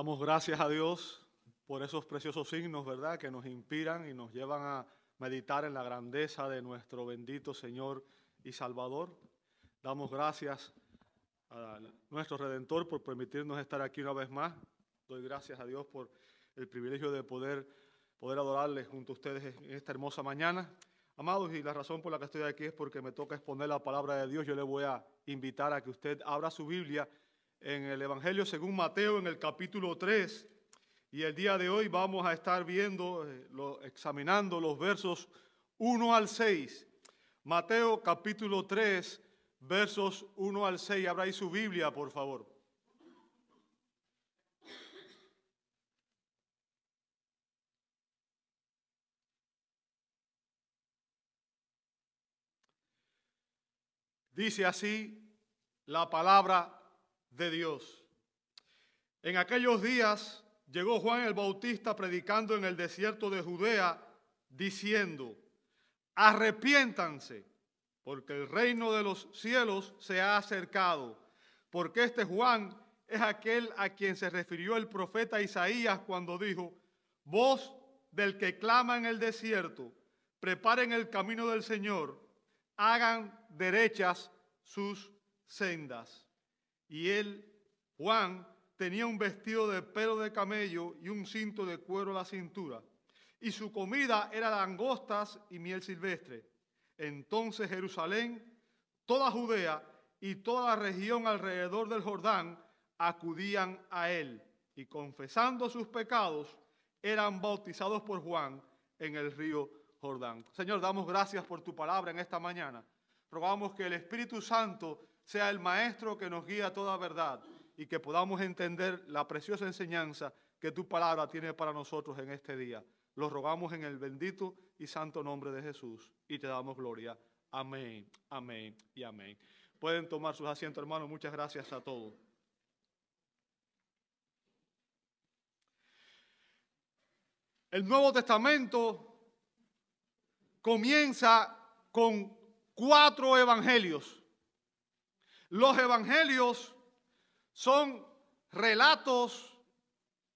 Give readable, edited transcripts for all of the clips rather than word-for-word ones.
Damos gracias a Dios por esos preciosos signos, ¿verdad?, que nos inspiran y nos llevan a meditar en la grandeza de nuestro bendito Señor y Salvador. Damos gracias a nuestro Redentor por permitirnos estar aquí una vez más. Doy gracias a Dios por el privilegio de poder adorarles junto a ustedes en esta hermosa mañana. Amados, y la razón por la que estoy aquí es porque me toca exponer la palabra de Dios. Yo le voy a invitar a que usted abra su Biblia en el Evangelio según Mateo, en el capítulo 3. Y el día de hoy vamos a estar viendo, examinando los versos 1 al 6. Mateo capítulo 3, versos 1 al 6. Abra ahí su Biblia, por favor. Dice así la palabra de Dios. En aquellos días llegó Juan el Bautista predicando en el desierto de Judea, diciendo: arrepiéntanse, porque el reino de los cielos se ha acercado. Porque este Juan es aquel a quien se refirió el profeta Isaías cuando dijo: voz del que clama en el desierto, preparen el camino del Señor, hagan derechas sus sendas. Y él, Juan, tenía un vestido de pelo de camello y un cinto de cuero a la cintura. Y su comida era langostas y miel silvestre. Entonces Jerusalén, toda Judea y toda la región alrededor del Jordán acudían a él, y confesando sus pecados, eran bautizados por Juan en el río Jordán. Señor, damos gracias por tu palabra en esta mañana. Rogamos que el Espíritu Santo sea el maestro que nos guía a toda verdad y que podamos entender la preciosa enseñanza que tu palabra tiene para nosotros en este día. Lo rogamos en el bendito y santo nombre de Jesús y te damos gloria. Amén, amén y amén. Pueden tomar sus asientos, hermanos. Muchas gracias a todos. El Nuevo Testamento comienza con 4 evangelios. Los evangelios son relatos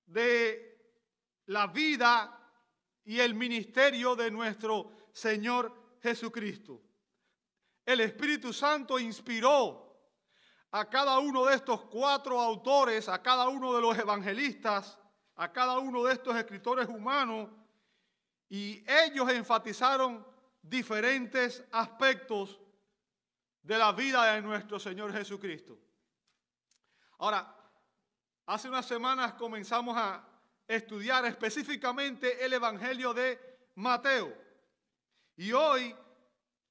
de la vida y el ministerio de nuestro Señor Jesucristo. El Espíritu Santo inspiró a cada uno de estos 4 autores, a cada uno de los evangelistas, a cada uno de estos escritores humanos, y ellos enfatizaron diferentes aspectos de la vida de nuestro Señor Jesucristo. Ahora, hace unas semanas comenzamos a estudiar específicamente el Evangelio de Mateo. Y hoy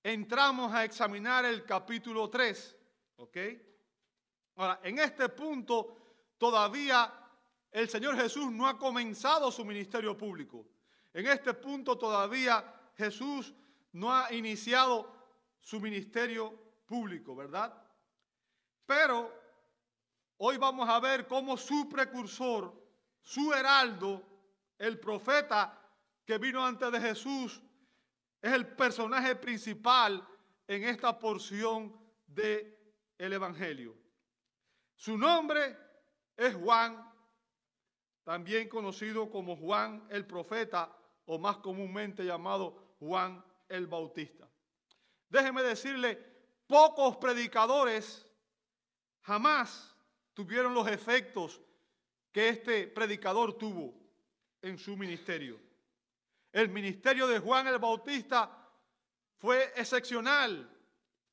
entramos a examinar el capítulo 3. ¿Ok? Ahora, en este punto todavía el Señor Jesús no ha comenzado su ministerio público. En este punto todavía Jesús no ha iniciado su ministerio público, ¿verdad? Pero hoy vamos a ver cómo su precursor, su heraldo, el profeta que vino antes de Jesús, es el personaje principal en esta porción del Evangelio. Su nombre es Juan, también conocido como Juan el Profeta, o más comúnmente llamado Juan el Bautista. Déjeme decirle, pocos predicadores jamás tuvieron los efectos que este predicador tuvo en su ministerio. El ministerio de Juan el Bautista fue excepcional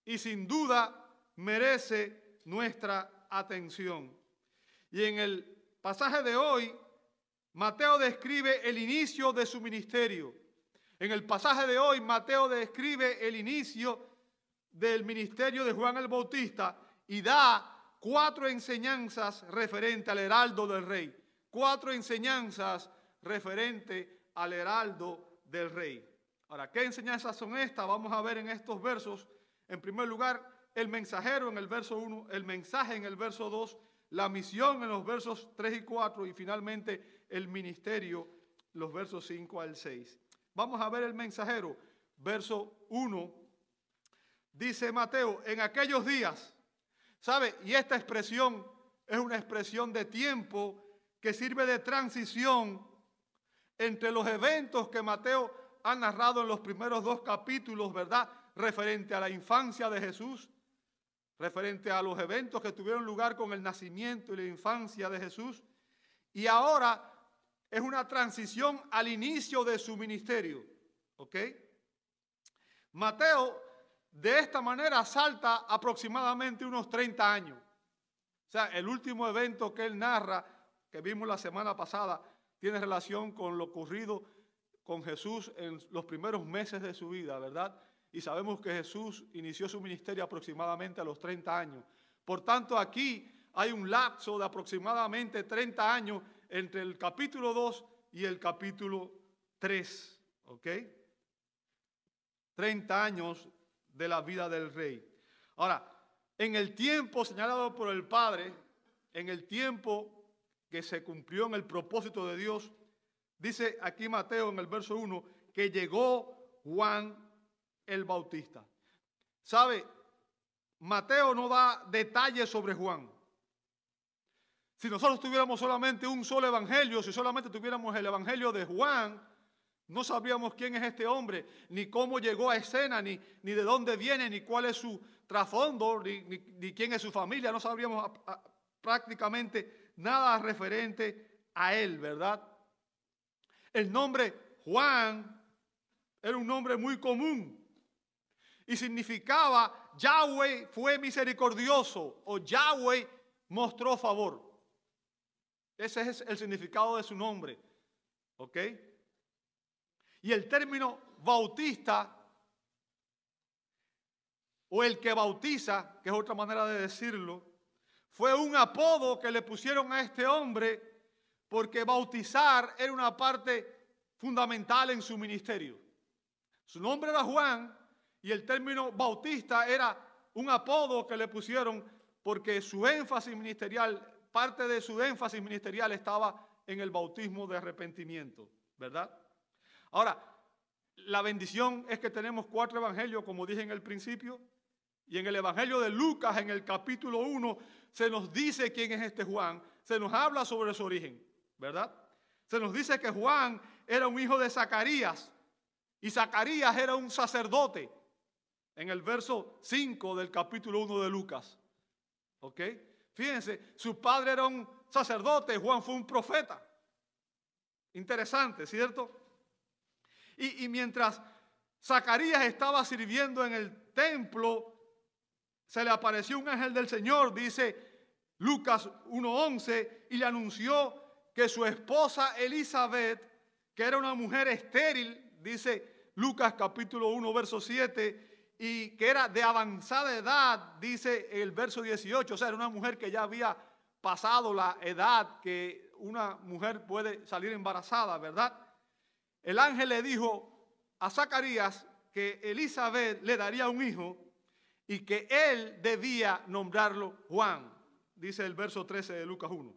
y sin duda merece nuestra atención. Y en el pasaje de hoy, Mateo describe el inicio de su ministerio. En el pasaje de hoy, Mateo describe el inicio del ministerio de Juan el Bautista y da 4 enseñanzas referentes al heraldo del rey. 4 enseñanzas referentes al heraldo del rey. Ahora, ¿qué enseñanzas son estas? Vamos a ver en estos versos. En primer lugar, el mensajero en el verso 1, el mensaje en el verso 2, la misión en los versos 3 y 4 y finalmente el ministerio, los versos 5 al 6. Vamos a ver el mensajero, verso 1. Dice Mateo, en aquellos días, ¿sabe? Y esta expresión es una expresión de tiempo que sirve de transición entre los eventos que Mateo ha narrado en los primeros 2 capítulos, ¿verdad? Referente a la infancia de Jesús, referente a los eventos que tuvieron lugar con el nacimiento y la infancia de Jesús. Y ahora es una transición al inicio de su ministerio, ¿ok? Mateo de esta manera salta aproximadamente unos 30 años. O sea, el último evento que él narra, que vimos la semana pasada, tiene relación con lo ocurrido con Jesús en los primeros meses de su vida, ¿verdad? Y sabemos que Jesús inició su ministerio aproximadamente a los 30 años. Por tanto, aquí hay un lapso de aproximadamente 30 años entre el capítulo 2 y el capítulo 3, ¿ok? 30 años de la vida del rey. Ahora, en el tiempo señalado por el Padre, en el tiempo que se cumplió en el propósito de Dios, dice aquí Mateo en el verso 1, que llegó Juan el Bautista. ¿Sabe? Mateo no da detalles sobre Juan. Si nosotros tuviéramos solamente un solo evangelio, si solamente tuviéramos el evangelio de Juan, no sabríamos quién es este hombre, ni cómo llegó a escena, ni de dónde viene, ni cuál es su trasfondo, ni quién es su familia. No sabríamos prácticamente nada referente a él, ¿verdad? El nombre Juan era un nombre muy común y significaba Yahweh fue misericordioso o Yahweh mostró favor. Ese es el significado de su nombre, ¿ok? Y el término bautista o el que bautiza, que es otra manera de decirlo, fue un apodo que le pusieron a este hombre porque bautizar era una parte fundamental en su ministerio. Su nombre era Juan y el término bautista era un apodo que le pusieron porque su énfasis ministerial, parte de su énfasis ministerial estaba en el bautismo de arrepentimiento, ¿verdad? Ahora, la bendición es que tenemos 4 evangelios, como dije en el principio, y en el evangelio de Lucas, en el capítulo 1, se nos dice quién es este Juan, se nos habla sobre su origen, ¿verdad? Se nos dice que Juan era un hijo de Zacarías, y Zacarías era un sacerdote, en el verso 5 del capítulo 1 de Lucas, ¿ok? Fíjense, su padre era un sacerdote, Juan fue un profeta. Interesante, ¿cierto? Y mientras Zacarías estaba sirviendo en el templo, se le apareció un ángel del Señor, dice Lucas 1:11, y le anunció que su esposa Elizabeth, que era una mujer estéril, dice Lucas capítulo 1, verso 7, y que era de avanzada edad, dice el verso 18, o sea, era una mujer que ya había pasado la edad que una mujer puede salir embarazada, ¿verdad? El ángel le dijo a Zacarías que Elizabeth le daría un hijo y que él debía nombrarlo Juan, dice el verso 13 de Lucas 1.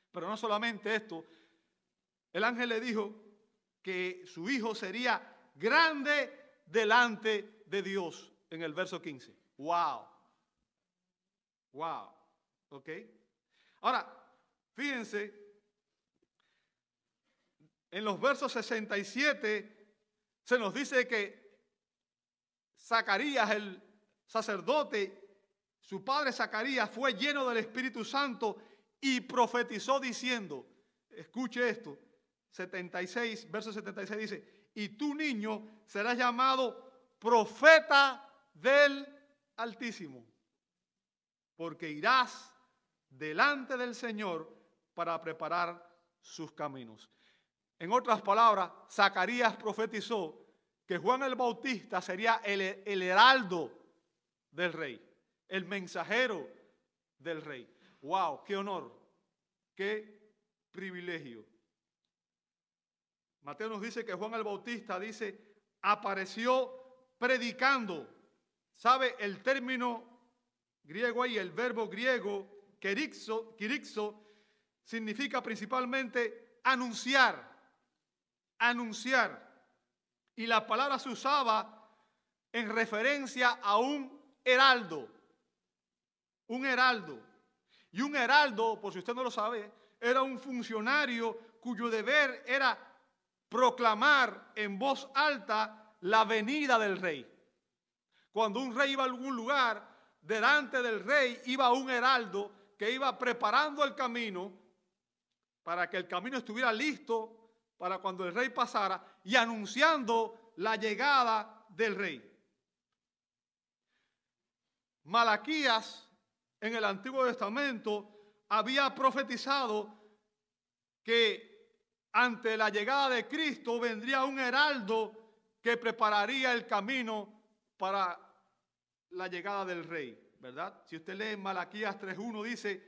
Pero no solamente esto, el ángel le dijo que su hijo sería grande delante de Dios, en el verso 15. ¡Wow! ¡Wow! ¿Ok? Ahora, fíjense, en los versos 67 se nos dice que Zacarías, el sacerdote, su padre Zacarías, fue lleno del Espíritu Santo y profetizó diciendo, escuche esto, 76, verso 76 dice, y tu niño será llamado profeta del Altísimo, porque irás delante del Señor para preparar sus caminos. En otras palabras, Zacarías profetizó que Juan el Bautista sería el heraldo del rey, el mensajero del rey. ¡Wow! ¡Qué honor! ¡Qué privilegio! Mateo nos dice que Juan el Bautista, dice, apareció predicando. ¿Sabe el término griego ahí? El verbo griego, kirixo, significa principalmente anunciar. Anunciar. Y la palabra se usaba en referencia a un heraldo. Un heraldo. Y un heraldo, por si usted no lo sabe, era un funcionario cuyo deber era proclamar en voz alta la venida del rey. Cuando un rey iba a algún lugar, delante del rey iba un heraldo que iba preparando el camino para que el camino estuviera listo para cuando el rey pasara y anunciando la llegada del rey. Malaquías en el Antiguo Testamento había profetizado que ante la llegada de Cristo vendría un heraldo que prepararía el camino para la llegada del rey, ¿verdad? Si usted lee Malaquías 3:1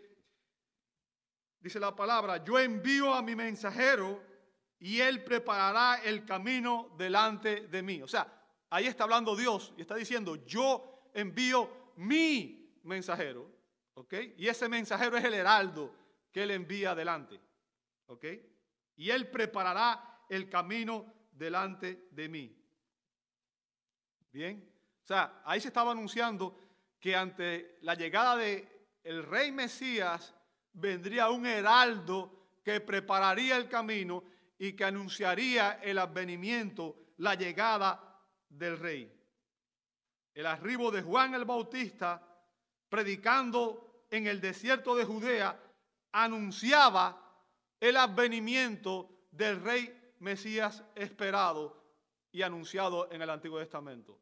dice la palabra: yo envío a mi mensajero y él preparará el camino delante de mí. O sea, ahí está hablando Dios y está diciendo: yo envío mi mensajero, ¿ok? Y ese mensajero es el heraldo que él envía delante, ¿ok? Y él preparará el camino delante de mí. Bien, o sea, ahí se estaba anunciando que ante la llegada del rey Mesías vendría un heraldo que prepararía el camino y que anunciaría el advenimiento, la llegada del rey. El arribo de Juan el Bautista, predicando en el desierto de Judea, anunciaba el advenimiento del rey Mesías esperado y anunciado en el Antiguo Testamento.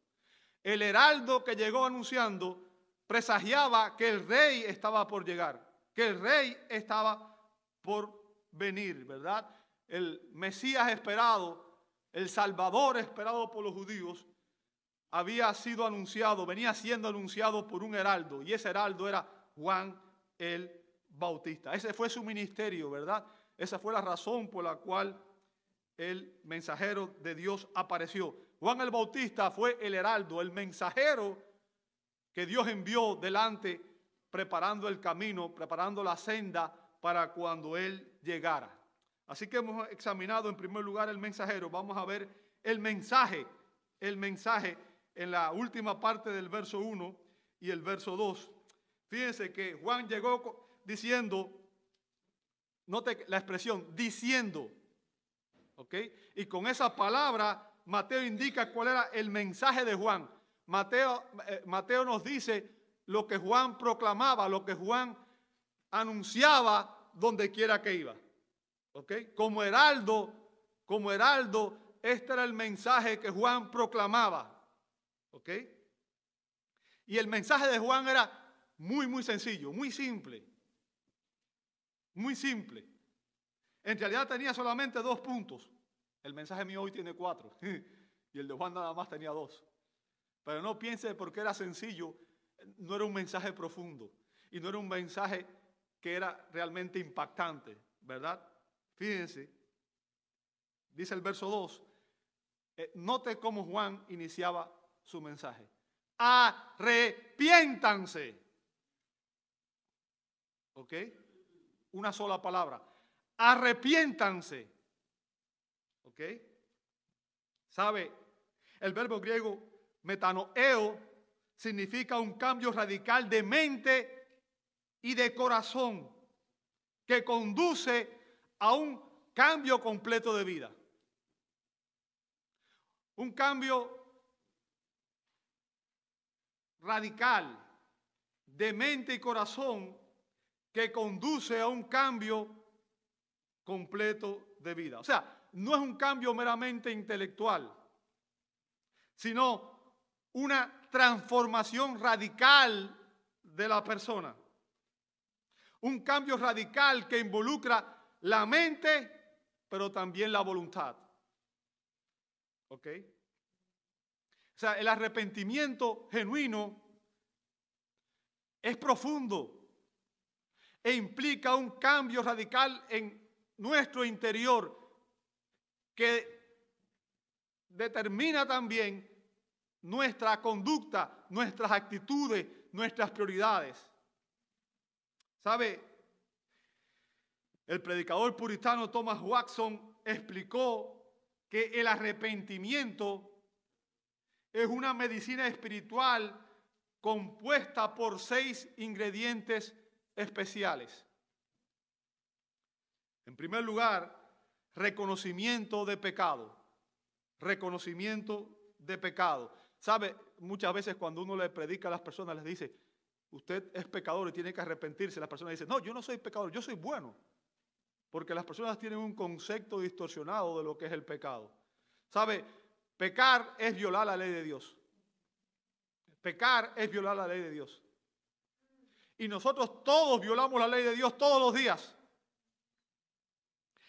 El heraldo que llegó anunciando presagiaba que el rey estaba por llegar, que el rey estaba por venir, ¿verdad? El Mesías esperado, el Salvador esperado por los judíos, había sido anunciado, venía siendo anunciado por un heraldo, y ese heraldo era Juan el Bautista. Ese fue su ministerio, ¿verdad? Esa fue la razón por la cual el mensajero de Dios apareció. Juan el Bautista fue el heraldo, el mensajero que Dios envió delante, preparando el camino, preparando la senda para cuando él llegara. Así que hemos examinado en primer lugar el mensajero. Vamos a ver el mensaje en la última parte del verso 1 y el verso 2. Fíjense que Juan llegó diciendo, note la expresión, diciendo, ¿ok? Y con esa palabra Mateo indica cuál era el mensaje de Juan. Mateo nos dice lo que Juan proclamaba, lo que Juan anunciaba donde quiera que iba. ¿Ok? Como heraldo, este era el mensaje que Juan proclamaba. ¿Ok? Y el mensaje de Juan era muy sencillo, muy simple. Muy simple. En realidad tenía solamente 2 puntos. El mensaje mío hoy tiene 4. Y el de Juan nada más tenía 2. Pero no piense porque era sencillo, no era un mensaje profundo. Y no era un mensaje que era realmente impactante, ¿verdad? Fíjense, dice el verso 2, note cómo Juan iniciaba su mensaje. Arrepiéntanse. ¿Ok? Una sola palabra. Arrepiéntanse. ¿Ok? ¿Sabe? El verbo griego metanoeo significa un cambio radical de mente y de corazón que conduce a un cambio completo de vida. Un cambio radical de mente y corazón que conduce a un cambio completo de vida. O sea, no es un cambio meramente intelectual, sino una transformación radical de la persona. Un cambio radical que involucra la mente, pero también la voluntad. ¿Ok? O sea, el arrepentimiento genuino es profundo e implica un cambio radical en nuestro interior que determina también nuestra conducta, nuestras actitudes, nuestras prioridades. ¿Sabe? El predicador puritano Thomas Watson explicó que el arrepentimiento es una medicina espiritual compuesta por 6 ingredientes especiales. En primer lugar, reconocimiento de pecado. Reconocimiento de pecado. ¿Sabe? Muchas veces cuando uno le predica a las personas, les dice, usted es pecador y tiene que arrepentirse. Las personas dicen, no, yo no soy pecador, yo soy bueno. Porque las personas tienen un concepto distorsionado de lo que es el pecado. ¿Sabe? Pecar es violar la ley de Dios. Pecar es violar la ley de Dios. Y nosotros todos violamos la ley de Dios todos los días.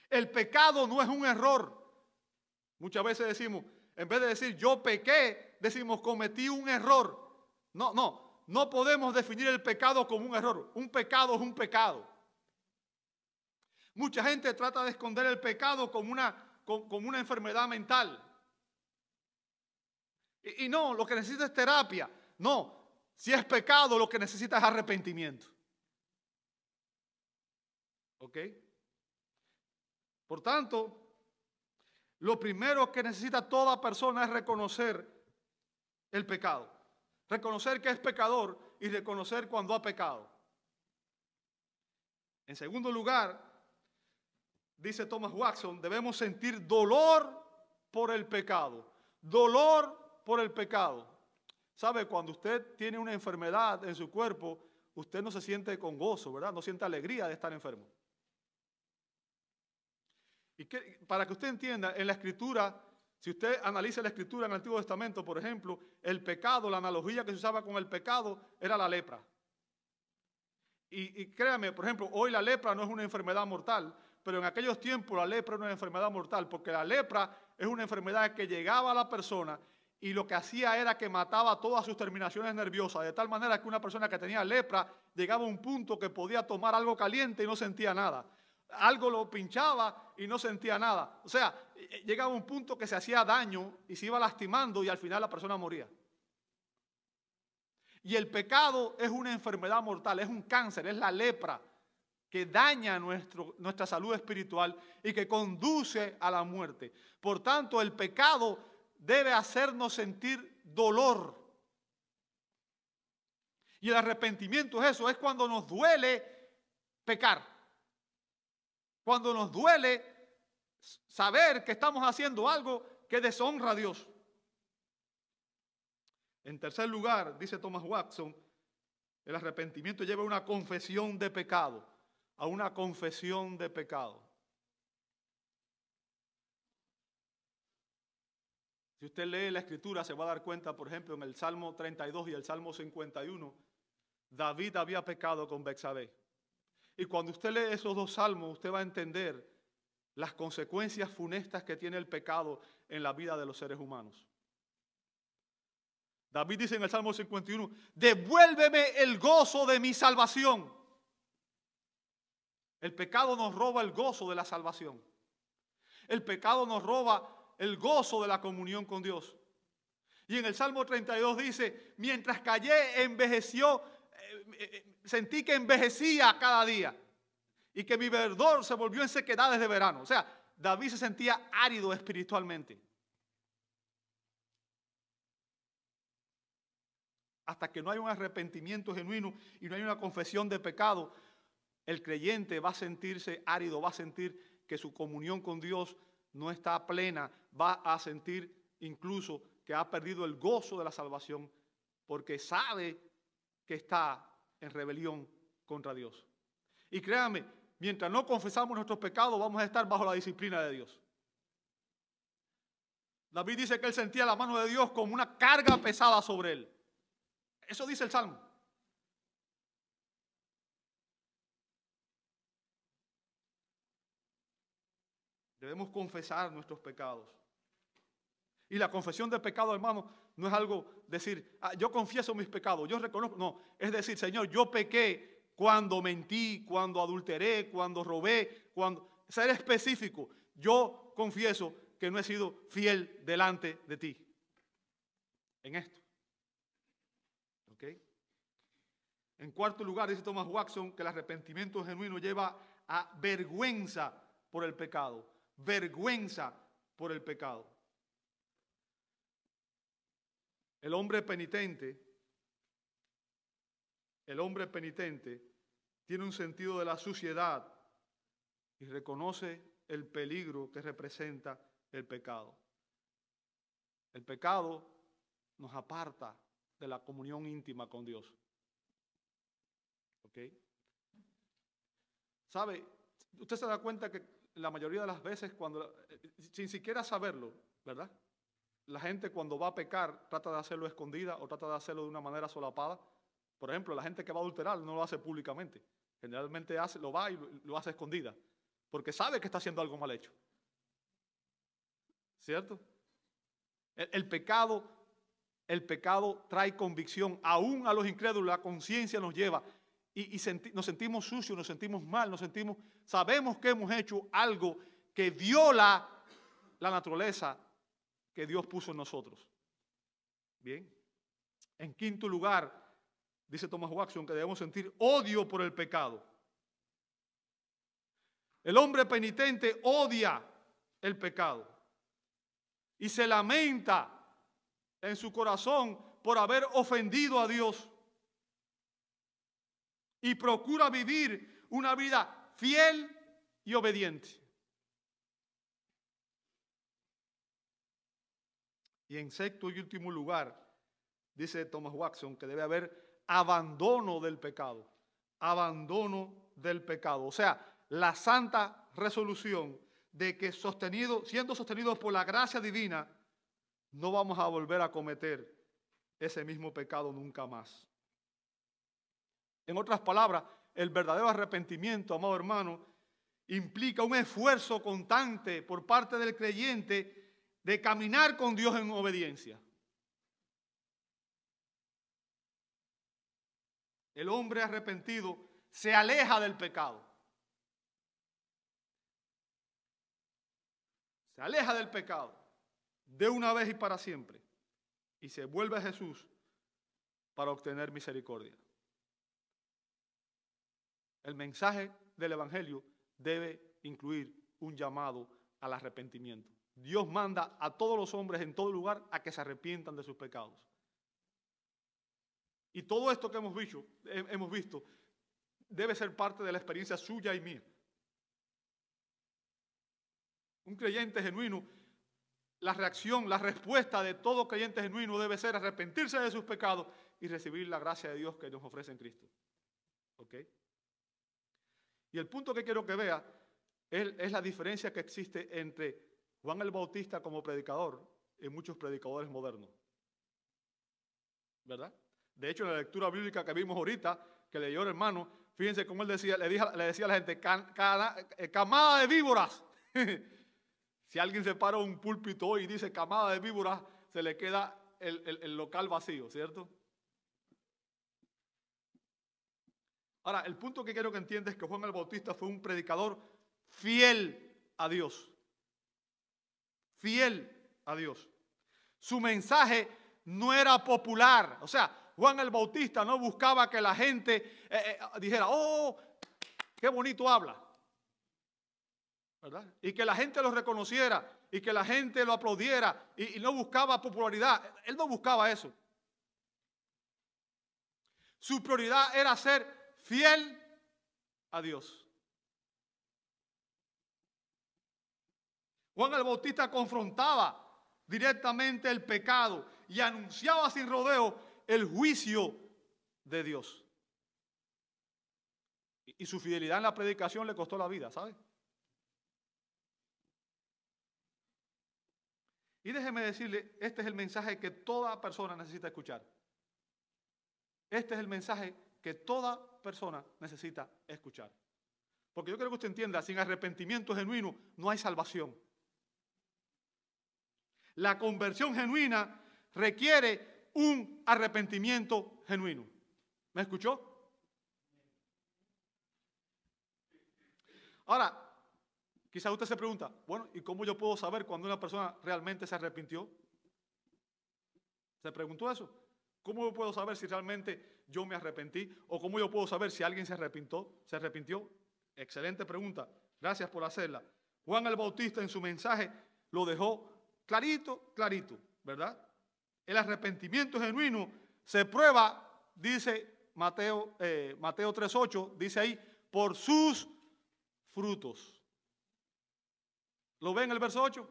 El pecado no es un error. Muchas veces decimos, en vez de decir yo pequé, decimos cometí un error. No podemos definir el pecado como un error. Un pecado es un pecado. Mucha gente trata de esconder el pecado como una enfermedad mental. Y no, lo que necesita es terapia. No, si es pecado, lo que necesita es arrepentimiento. ¿Ok? Por tanto, lo primero que necesita toda persona es reconocer el pecado. Reconocer que es pecador y reconocer cuando ha pecado. En segundo lugar, dice Thomas Watson, debemos sentir dolor por el pecado. Dolor por el pecado. ¿Sabe? Cuando usted tiene una enfermedad en su cuerpo, usted no se siente con gozo, ¿verdad? No siente alegría de estar enfermo. Y para que usted entienda, en la Escritura, si usted analiza la Escritura en el Antiguo Testamento, por ejemplo, el pecado, la analogía que se usaba con el pecado era la lepra. Y créame, por ejemplo, hoy la lepra no es una enfermedad mortal, pero en aquellos tiempos la lepra era una enfermedad mortal, porque la lepra es una enfermedad que llegaba a la persona y lo que hacía era que mataba todas sus terminaciones nerviosas, de tal manera que una persona que tenía lepra llegaba a un punto que podía tomar algo caliente y no sentía nada. Algo lo pinchaba y no sentía nada. O sea, llegaba a un punto que se hacía daño y se iba lastimando y al final la persona moría. Y el pecado es una enfermedad mortal, es un cáncer, es la lepra que daña nuestra salud espiritual y que conduce a la muerte. Por tanto, el pecado debe hacernos sentir dolor. Y el arrepentimiento es eso, es cuando nos duele pecar. Cuando nos duele saber que estamos haciendo algo que deshonra a Dios. En tercer lugar, dice Thomas Watson, el arrepentimiento lleva a una confesión de pecado, a una confesión de pecado. Si usted lee la Escritura, se va a dar cuenta, por ejemplo, en el Salmo 32 y el Salmo 51, David había pecado con Betsabé. Y cuando usted lee esos dos salmos, usted va a entender las consecuencias funestas que tiene el pecado en la vida de los seres humanos. David dice en el Salmo 51, devuélveme el gozo de mi salvación. El pecado nos roba el gozo de la salvación. El pecado nos roba el gozo de la comunión con Dios. Y en el Salmo 32 dice, mientras callé, envejeció, sentí que envejecía cada día y que mi verdor se volvió en sequedades de verano. O sea, David se sentía árido espiritualmente. Hasta que no hay un arrepentimiento genuino y no hay una confesión de pecado, el creyente va a sentirse árido, va a sentir que su comunión con Dios no está plena, va a sentir incluso que ha perdido el gozo de la salvación porque sabe que está en rebelión contra Dios. Y créanme, mientras no confesamos nuestros pecados, vamos a estar bajo la disciplina de Dios. David dice que él sentía la mano de Dios como una carga pesada sobre él. Eso dice el Salmo. Debemos confesar nuestros pecados. Y la confesión de pecado, hermano, no es algo decir, yo confieso mis pecados, yo reconozco. No, es decir, Señor, yo pequé cuando mentí, cuando adulteré, cuando robé, ser específico. Yo confieso que no he sido fiel delante de ti. En esto. ¿Ok? En cuarto lugar, dice Thomas Watson, que el arrepentimiento genuino lleva a vergüenza por el pecado. Vergüenza por el pecado. El hombre penitente tiene un sentido de la suciedad y reconoce el peligro que representa el pecado. El pecado nos aparta de la comunión íntima con Dios. ¿Ok? ¿Sabe? Usted se da cuenta que la mayoría de las veces, sin siquiera saberlo, ¿verdad? La gente cuando va a pecar trata de hacerlo escondida o trata de hacerlo de una manera solapada. Por ejemplo, la gente que va a adulterar no lo hace públicamente. Generalmente lo va y lo hace escondida, porque sabe que está haciendo algo mal hecho. ¿Cierto? El pecado trae convicción, aún a los incrédulos. La conciencia nos lleva y nos sentimos sucios, nos sentimos mal, sabemos que hemos hecho algo que viola la naturaleza que Dios puso en nosotros. Bien. En quinto lugar, dice Thomas Watson que debemos sentir odio por el pecado. El hombre penitente odia el pecado y se lamenta en su corazón por haber ofendido a Dios y procura vivir una vida fiel y obediente. Y en sexto y último lugar, dice Thomas Watson que debe haber abandono del pecado. Abandono del pecado. O sea, la santa resolución de que siendo sostenidos por la gracia divina, no vamos a volver a cometer ese mismo pecado nunca más. En otras palabras, el verdadero arrepentimiento, amado hermano, implica un esfuerzo constante por parte del creyente de caminar con Dios en obediencia. El hombre arrepentido se aleja del pecado. Se aleja del pecado de una vez y para siempre y se vuelve a Jesús para obtener misericordia. El mensaje del Evangelio debe incluir un llamado al arrepentimiento. Dios manda a todos los hombres en todo lugar a que se arrepientan de sus pecados. Y todo esto que hemos visto debe ser parte de la experiencia suya y mía. Un creyente genuino, la respuesta de todo creyente genuino debe ser arrepentirse de sus pecados y recibir la gracia de Dios que nos ofrece en Cristo. ¿Ok? Y el punto que quiero que vea es la diferencia que existe entre Juan el Bautista como predicador y muchos predicadores modernos. ¿Verdad? De hecho, en la lectura bíblica que vimos ahorita, que leyó el hermano, fíjense cómo él le decía a la gente, camada de víboras. Si alguien se para un púlpito hoy y dice camada de víboras, se le queda el local vacío, ¿cierto? Ahora, el punto que quiero que entiendas es que Juan el Bautista fue un predicador fiel a Dios. Fiel a Dios. Su mensaje no era popular. O sea, Juan el Bautista no buscaba que la gente dijera, oh, qué bonito habla. ¿Verdad? Y que la gente lo reconociera y que la gente lo aplaudiera y no buscaba popularidad. Él no buscaba eso. Su prioridad era ser fiel a Dios. Juan el Bautista confrontaba directamente el pecado y anunciaba sin rodeo el juicio de Dios. Y su fidelidad en la predicación le costó la vida, ¿sabe? Y déjeme decirle, este es el mensaje que toda persona necesita escuchar. Este es el mensaje que toda persona necesita escuchar. Porque yo quiero que usted entienda, sin arrepentimiento genuino no hay salvación. La conversión genuina requiere un arrepentimiento genuino. ¿Me escuchó? Ahora, quizás usted se pregunta, bueno, ¿y cómo yo puedo saber cuando una persona realmente se arrepintió? ¿Se preguntó eso? ¿Cómo yo puedo saber si realmente yo me arrepentí? ¿O cómo yo puedo saber si alguien se arrepintió? Excelente pregunta. Gracias por hacerla. Juan el Bautista en su mensaje lo dejó clarito, ¿verdad? El arrepentimiento genuino se prueba, dice Mateo 3:8, dice ahí, por sus frutos. ¿Lo ven en el verso 8?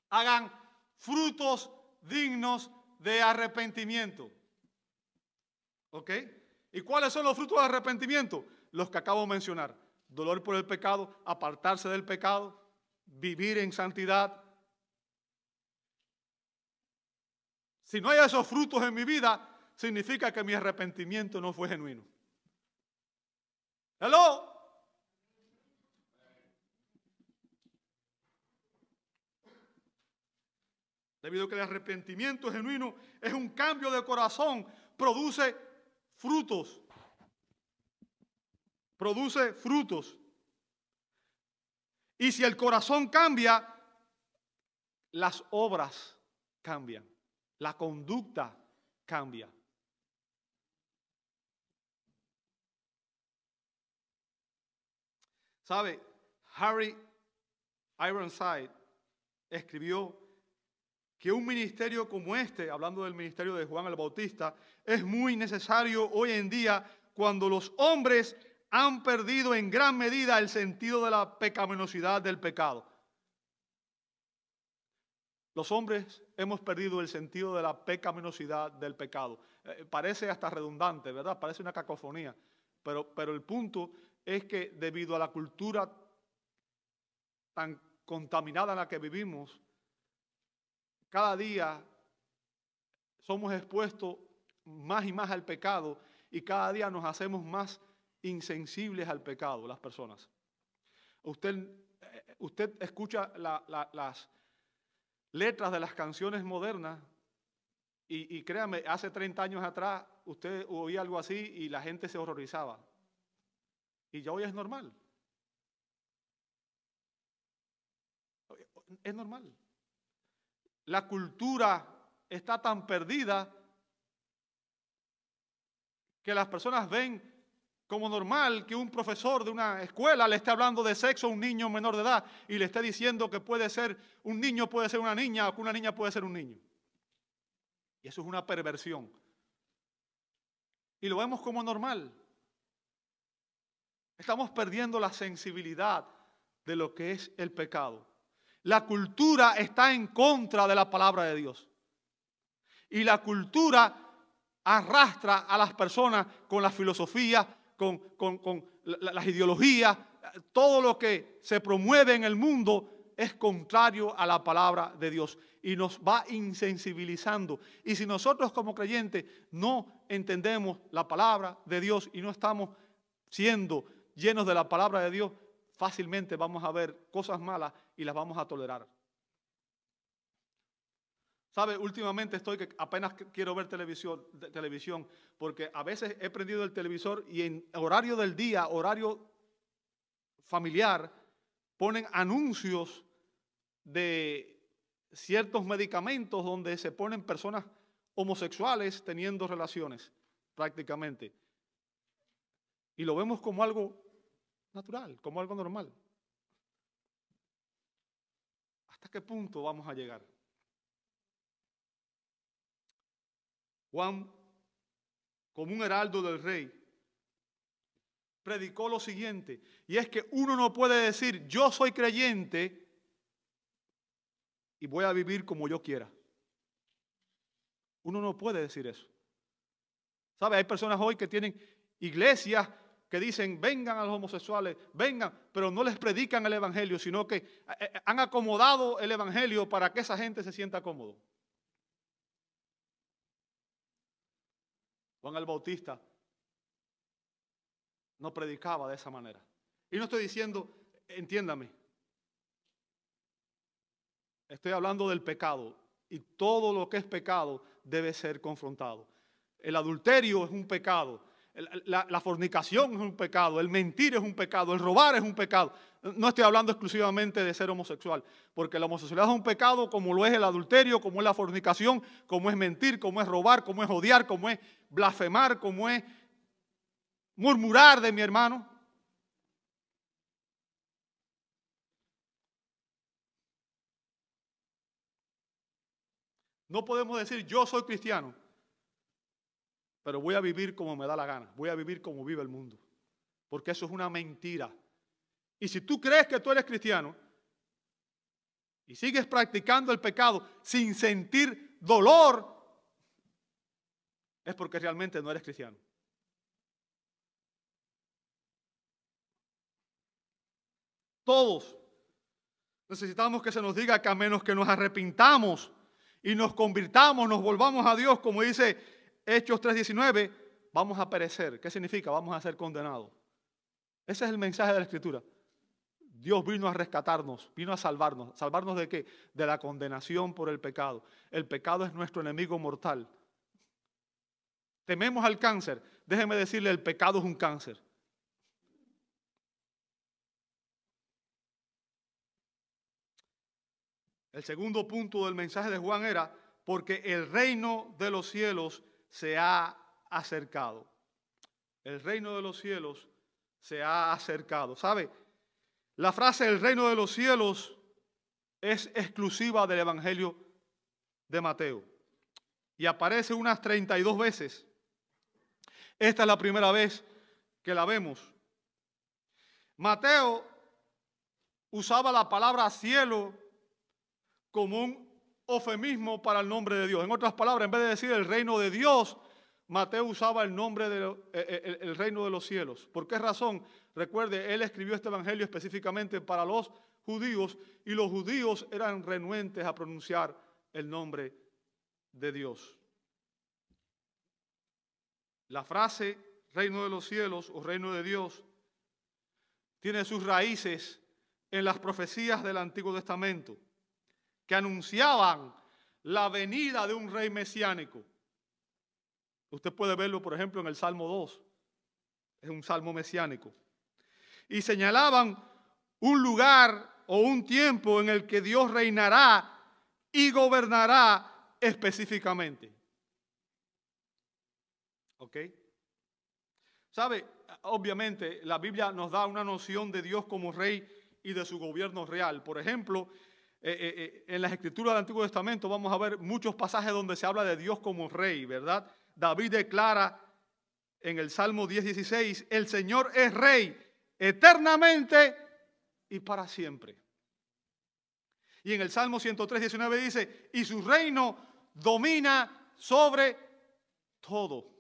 Hagan frutos dignos de arrepentimiento. ¿Ok? ¿Y cuáles son los frutos de arrepentimiento? Los que acabo de mencionar. Dolor por el pecado, apartarse del pecado, vivir en santidad. Si no hay esos frutos en mi vida, significa que mi arrepentimiento no fue genuino. ¡Hello! Debido a que el arrepentimiento genuino es un cambio de corazón, produce frutos. Produce frutos. Y si el corazón cambia, las obras cambian. La conducta cambia. ¿Sabe? Harry Ironside escribió que un ministerio como este, hablando del ministerio de Juan el Bautista, es muy necesario hoy en día cuando los hombres han perdido en gran medida el sentido de la pecaminosidad del pecado. Los hombres hemos perdido el sentido de la pecaminosidad del pecado. Parece hasta redundante, ¿verdad? Parece una cacofonía. Pero el punto es que debido a la cultura tan contaminada en la que vivimos, cada día somos expuestos más y más al pecado y cada día nos hacemos más insensibles al pecado, las personas. Usted escucha las letras de las canciones modernas y créame, hace 30 años atrás usted oía algo así y la gente se horrorizaba. Y ya hoy es normal. Es normal. La cultura está tan perdida que las personas ven como normal que un profesor de una escuela le esté hablando de sexo a un niño menor de edad y le esté diciendo que puede ser un niño, puede ser una niña, o que una niña puede ser un niño. Y eso es una perversión. Y lo vemos como normal. Estamos perdiendo la sensibilidad de lo que es el pecado. La cultura está en contra de la palabra de Dios. Y la cultura arrastra a las personas con la filosofía, con las ideologías. Todo lo que se promueve en el mundo es contrario a la palabra de Dios y nos va insensibilizando. Y si nosotros como creyentes no entendemos la palabra de Dios y no estamos siendo llenos de la palabra de Dios, fácilmente vamos a ver cosas malas y las vamos a tolerar. ¿Sabe? Últimamente estoy que apenas quiero ver televisión porque a veces he prendido el televisor y en horario del día, horario familiar, ponen anuncios de ciertos medicamentos donde se ponen personas homosexuales teniendo relaciones prácticamente. Y lo vemos como algo natural, como algo normal. ¿Hasta qué punto vamos a llegar? Juan, como un heraldo del rey, predicó lo siguiente, y es que uno no puede decir, yo soy creyente y voy a vivir como yo quiera. Uno no puede decir eso. ¿Sabe? Hay personas hoy que tienen iglesias que dicen, vengan a los homosexuales, vengan, pero no les predican el evangelio, sino que han acomodado el evangelio para que esa gente se sienta cómodo. Juan el Bautista no predicaba de esa manera. Y no estoy diciendo, entiéndame, estoy hablando del pecado y todo lo que es pecado debe ser confrontado. El adulterio es un pecado, la fornicación es un pecado, el mentir es un pecado, el robar es un pecado. No estoy hablando exclusivamente de ser homosexual, porque la homosexualidad es un pecado como lo es el adulterio, como es la fornicación, como es mentir, como es robar, como es odiar, como es blasfemar, como es murmurar de mi hermano. No podemos decir yo soy cristiano, pero voy a vivir como me da la gana, voy a vivir como vive el mundo, porque eso es una mentira. Y si tú crees que tú eres cristiano y sigues practicando el pecado sin sentir dolor, es porque realmente no eres cristiano. Todos necesitamos que se nos diga que a menos que nos arrepintamos y nos convirtamos, nos volvamos a Dios, como dice Hechos 3:19, vamos a perecer. ¿Qué significa? Vamos a ser condenados. Ese es el mensaje de la Escritura. Dios vino a rescatarnos, vino a salvarnos. ¿Salvarnos de qué? De la condenación por el pecado. El pecado es nuestro enemigo mortal. Tememos al cáncer. Déjeme decirle, el pecado es un cáncer. El segundo punto del mensaje de Juan era, porque el reino de los cielos se ha acercado. El reino de los cielos se ha acercado. ¿Sabe? La frase el reino de los cielos es exclusiva del Evangelio de Mateo y aparece unas 32 veces. Esta es la primera vez que la vemos. Mateo usaba la palabra cielo como un eufemismo para el nombre de Dios. En otras palabras, en vez de decir el reino de Dios, Mateo usaba el nombre el reino de los cielos. ¿Por qué razón? Recuerde, él escribió este evangelio específicamente para los judíos y los judíos eran renuentes a pronunciar el nombre de Dios. La frase reino de los cielos o reino de Dios tiene sus raíces en las profecías del Antiguo Testamento que anunciaban la venida de un rey mesiánico. Usted puede verlo, por ejemplo, en el Salmo 2. Es un salmo mesiánico. Y señalaban un lugar o un tiempo en el que Dios reinará y gobernará específicamente. ¿Ok? ¿Sabe? Obviamente, la Biblia nos da una noción de Dios como rey y de su gobierno real. Por ejemplo, en las escrituras del Antiguo Testamento vamos a ver muchos pasajes donde se habla de Dios como rey, ¿verdad? David declara en el Salmo 10:16, el Señor es rey eternamente y para siempre. Y en el Salmo 103:19 dice, y su reino domina sobre todo.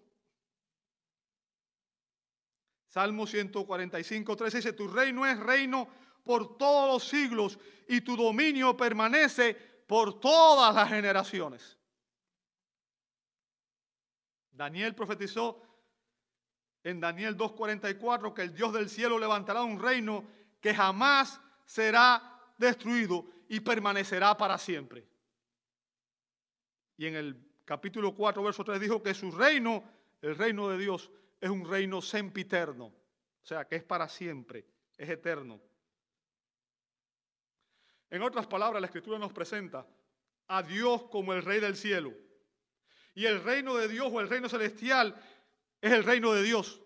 Salmo 145:13 dice, tu reino es reino por todos los siglos y tu dominio permanece por todas las generaciones. Daniel profetizó en Daniel 2:44 que el Dios del cielo levantará un reino que jamás será destruido y permanecerá para siempre. Y en el capítulo 4, verso 3 dijo que su reino, el reino de Dios, es un reino sempiterno, o sea que es para siempre, es eterno. En otras palabras, la Escritura nos presenta a Dios como el Rey del cielo. Y el reino de Dios o el reino celestial es el reino de Dios.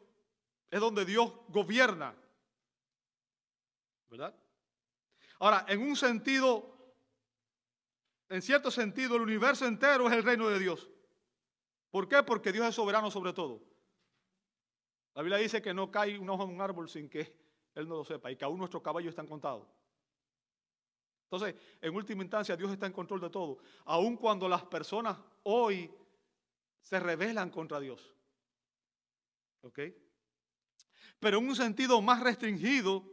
Es donde Dios gobierna. ¿Verdad? Ahora, en cierto sentido, el universo entero es el reino de Dios. ¿Por qué? Porque Dios es soberano sobre todo. La Biblia dice que no cae una hoja de un árbol sin que Él no lo sepa y que aún nuestros caballos están contados. Entonces, en última instancia, Dios está en control de todo. Aun cuando las personas hoy se rebelan contra Dios. ¿Ok? Pero en un sentido más restringido,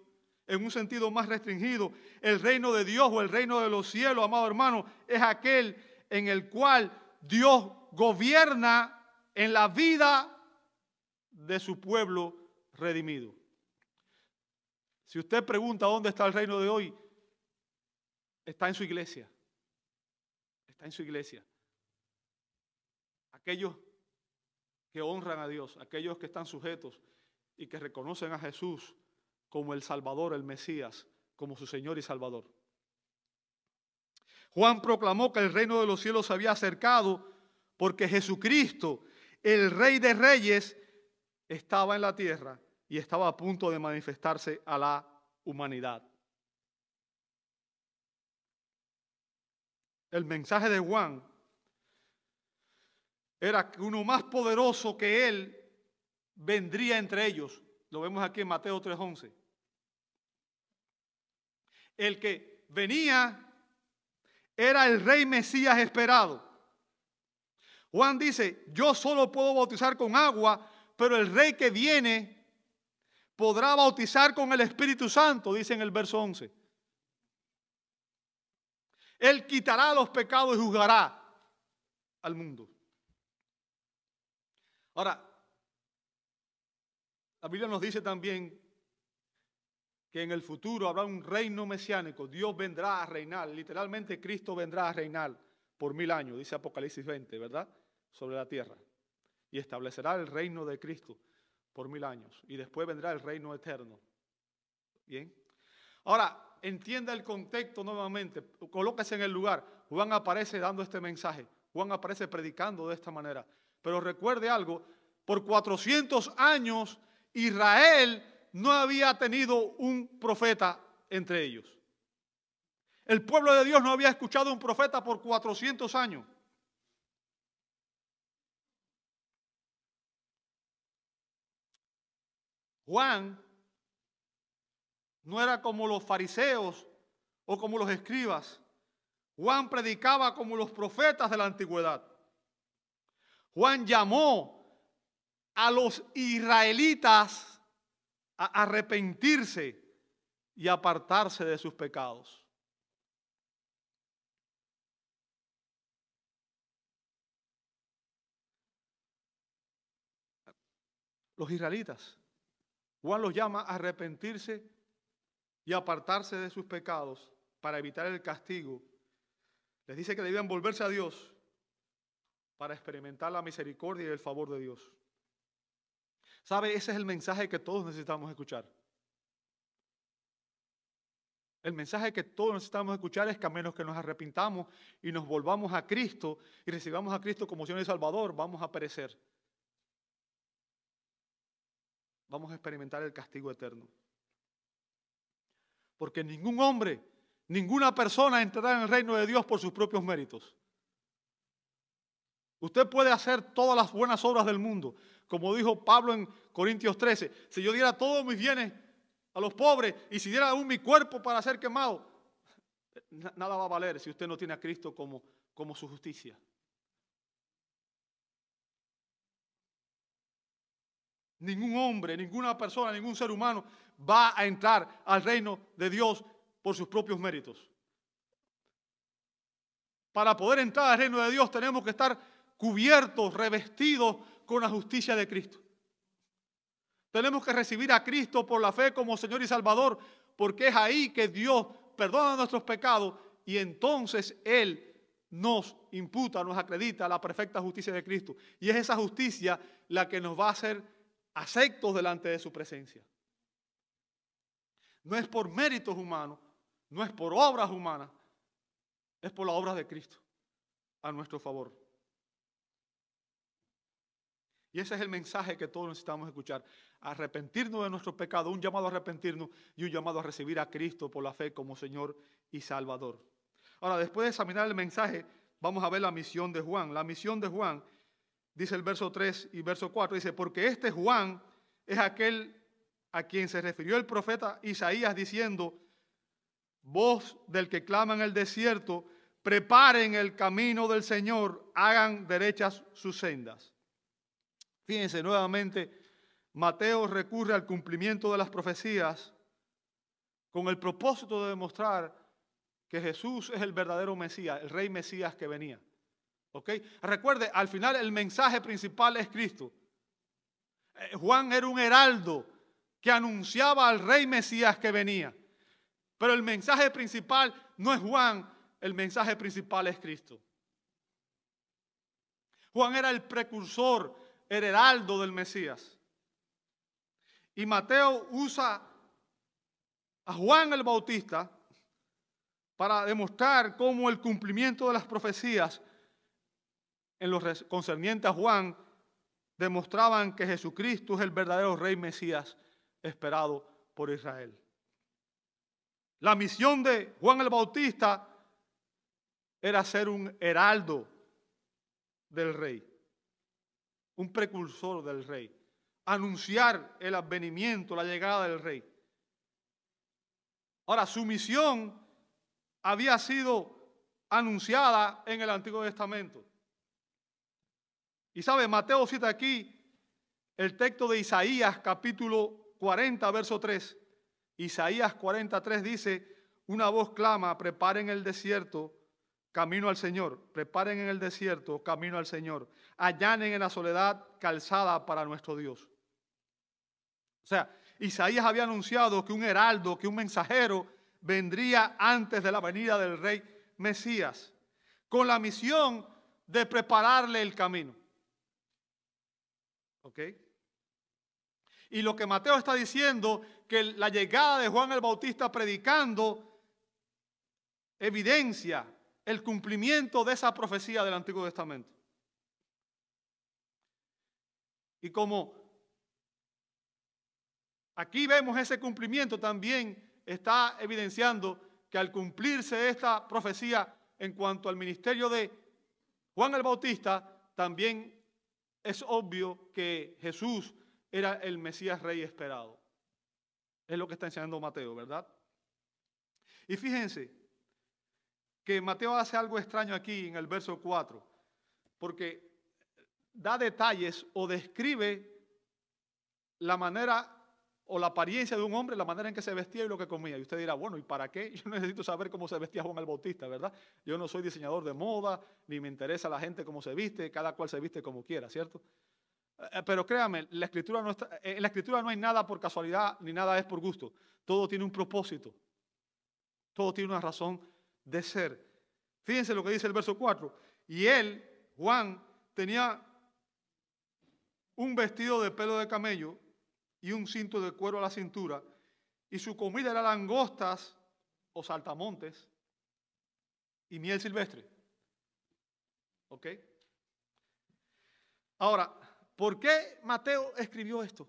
el reino de Dios o el reino de los cielos, amado hermano, es aquel en el cual Dios gobierna en la vida de su pueblo redimido. Si usted pregunta dónde está el reino de hoy, está en su iglesia. Está en su iglesia. Aquellos que honran a Dios, aquellos que están sujetos y que reconocen a Jesús como el Salvador, el Mesías, como su Señor y Salvador. Juan proclamó que el reino de los cielos se había acercado porque Jesucristo, el Rey de Reyes, estaba en la tierra y estaba a punto de manifestarse a la humanidad. El mensaje de Juan era que uno más poderoso que él vendría entre ellos. Lo vemos aquí en Mateo 3:11. El que venía era el rey Mesías esperado. Juan dice, yo solo puedo bautizar con agua, pero el rey que viene podrá bautizar con el Espíritu Santo, dice en el verso 11. Él quitará los pecados y juzgará al mundo. Ahora, la Biblia nos dice también que en el futuro habrá un reino mesiánico. Dios vendrá a reinar. Literalmente Cristo vendrá a reinar por 1000 años, dice Apocalipsis 20, ¿verdad? Sobre la tierra. Y establecerá el reino de Cristo por 1000 años. Y después vendrá el reino eterno. Bien. Ahora, entienda el contexto nuevamente. Colóquese en el lugar. Juan aparece dando este mensaje. Juan aparece predicando de esta manera. Pero recuerde algo. Por 400 años Israel no había tenido un profeta entre ellos. El pueblo de Dios no había escuchado un profeta por 400 años. Juan no era como los fariseos o como los escribas. Juan predicaba como los profetas de la antigüedad. Juan llamó a los israelitas a arrepentirse y apartarse de sus pecados. Los israelitas. Juan los llama a arrepentirse y apartarse de sus pecados para evitar el castigo. Les dice que debían volverse a Dios para experimentar la misericordia y el favor de Dios. ¿Sabe? Ese es el mensaje que todos necesitamos escuchar. El mensaje que todos necesitamos escuchar es que a menos que nos arrepintamos y nos volvamos a Cristo y recibamos a Cristo como Señor y Salvador, vamos a perecer. Vamos a experimentar el castigo eterno. Porque ningún hombre, ninguna persona entrará en el reino de Dios por sus propios méritos. Usted puede hacer todas las buenas obras del mundo. Como dijo Pablo en Corintios 13, si yo diera todos mis bienes a los pobres y si diera aún mi cuerpo para ser quemado, nada va a valer si usted no tiene a Cristo como su justicia. Ningún hombre, ninguna persona, ningún ser humano va a entrar al reino de Dios por sus propios méritos. Para poder entrar al reino de Dios tenemos que estar cubiertos, revestidos con la justicia de Cristo. Tenemos que recibir a Cristo por la fe como Señor y Salvador, porque es ahí que Dios perdona nuestros pecados y entonces Él nos imputa, nos acredita la perfecta justicia de Cristo. Y es esa justicia la que nos va a hacer aceptos delante de su presencia. No es por méritos humanos, no es por obras humanas, es por la obra de Cristo a nuestro favor. Y ese es el mensaje que todos necesitamos escuchar. Arrepentirnos de nuestros pecados, un llamado a arrepentirnos y un llamado a recibir a Cristo por la fe como Señor y Salvador. Ahora, después de examinar el mensaje, vamos a ver la misión de Juan. La misión de Juan, dice el verso 3 y verso 4, dice, porque este Juan es aquel a quien se refirió el profeta Isaías diciendo, voz del que clama en el desierto, preparen el camino del Señor, hagan derechas sus sendas. Fíjense nuevamente, Mateo recurre al cumplimiento de las profecías con el propósito de demostrar que Jesús es el verdadero Mesías, el rey Mesías que venía. ¿Ok? Recuerde, al final el mensaje principal es Cristo. Juan era un heraldo que anunciaba al rey Mesías que venía. Pero el mensaje principal no es Juan, el mensaje principal es Cristo. Juan era el precursor, el heraldo del Mesías. Y Mateo usa a Juan el Bautista para demostrar cómo el cumplimiento de las profecías en lo concerniente a Juan demostraban que Jesucristo es el verdadero rey Mesías esperado por Israel. La misión de Juan el Bautista era ser un heraldo del rey, un precursor del rey, anunciar el advenimiento, la llegada del rey. Ahora, su misión había sido anunciada en el Antiguo Testamento. Y sabe, Mateo cita aquí el texto de Isaías capítulo 40, verso 3. Isaías 43 dice, una voz clama, preparen el desierto, camino al Señor. Preparen en el desierto, camino al Señor. Allanen en la soledad calzada para nuestro Dios. O sea, Isaías había anunciado que un heraldo, que un mensajero vendría antes de la venida del rey Mesías, con la misión de prepararle el camino. ¿Ok? Y lo que Mateo está diciendo, que la llegada de Juan el Bautista predicando evidencia el cumplimiento de esa profecía del Antiguo Testamento. Y como aquí vemos ese cumplimiento, también está evidenciando que al cumplirse esta profecía en cuanto al ministerio de Juan el Bautista, también es obvio que Jesús era el Mesías Rey esperado. Es lo que está enseñando Mateo, ¿verdad? Y fíjense que Mateo hace algo extraño aquí en el verso 4, porque da detalles o describe la manera o la apariencia de un hombre, la manera en que se vestía y lo que comía. Y usted dirá, bueno, ¿y para qué? Yo necesito saber cómo se vestía Juan el Bautista, ¿verdad? Yo no soy diseñador de moda, ni me interesa la gente cómo se viste, cada cual se viste como quiera, ¿cierto? Pero créame, en la Escritura no hay nada por casualidad, ni nada es por gusto. Todo tiene un propósito. Todo tiene una razón de ser. Fíjense lo que dice el verso 4. Y él, Juan, tenía un vestido de pelo de camello y un cinto de cuero a la cintura, y su comida era langostas o saltamontes y miel silvestre. ¿Ok? Ahora, ¿por qué Mateo escribió esto?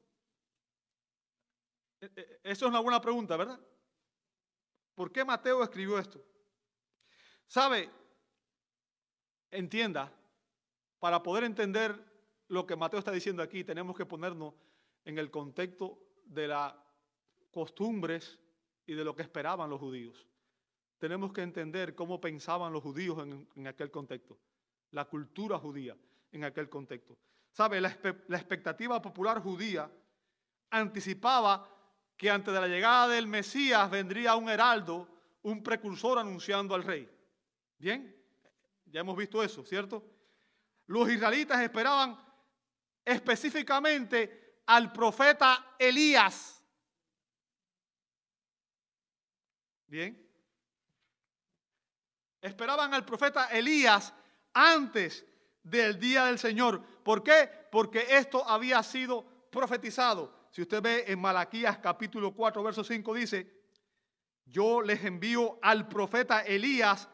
Eso es una buena pregunta, ¿verdad? ¿Por qué Mateo escribió esto? ¿Sabe? Entienda, para poder entender lo que Mateo está diciendo aquí, tenemos que ponernos en el contexto de las costumbres y de lo que esperaban los judíos. Tenemos que entender cómo pensaban los judíos en aquel contexto, la cultura judía en aquel contexto. ¿Sabe? La expectativa popular judía anticipaba que antes de la llegada del Mesías vendría un heraldo, un precursor anunciando al rey. ¿Bien? Ya hemos visto eso, ¿cierto? Los israelitas esperaban específicamente al profeta Elías. ¿Bien? Esperaban al profeta Elías antes del día del Señor. ¿Por qué? Porque esto había sido profetizado. Si usted ve en Malaquías capítulo 4, verso 5 dice, yo les envío al profeta Elías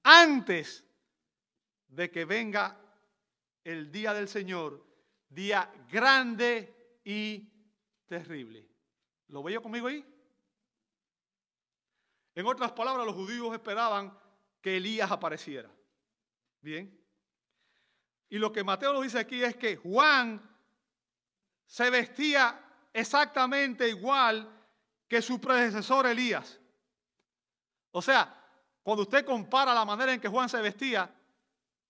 antes de que venga el día del Señor, día grande y terrible. ¿Lo veía conmigo ahí? En otras palabras, los judíos esperaban que Elías apareciera. Bien. Y lo que Mateo nos dice aquí es que Juan se vestía exactamente igual que su predecesor Elías. O sea, cuando usted compara la manera en que Juan se vestía,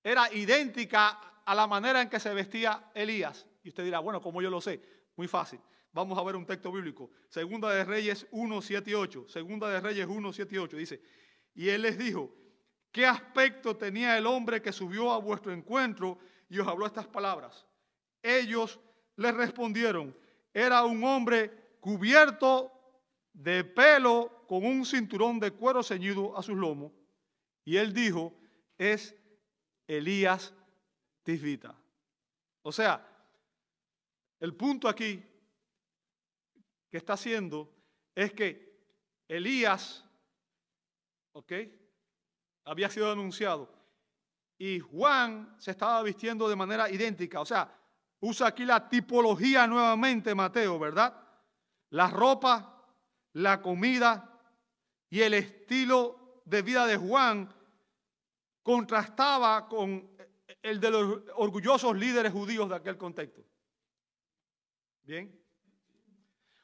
era idéntica a la manera en que se vestía Elías. Y usted dirá, bueno, ¿cómo yo lo sé? Muy fácil. Vamos a ver un texto bíblico. Segunda de Reyes 1, 7 y 8. Segunda de Reyes 1, 7 y 8. Dice, y él les dijo, ¿qué aspecto tenía el hombre que subió a vuestro encuentro y os habló estas palabras? Ellos les respondieron, era un hombre cubierto de pelo con un cinturón de cuero ceñido a sus lomos. Y él dijo, es Elías Tisbita. O sea, el punto aquí que está haciendo es que Elías, ¿ok?, había sido anunciado y Juan se estaba vistiendo de manera idéntica. O sea, usa aquí la tipología nuevamente Mateo, ¿verdad? La ropa, la comida y el estilo de vida de Juan contrastaba con el de los orgullosos líderes judíos de aquel contexto. Bien.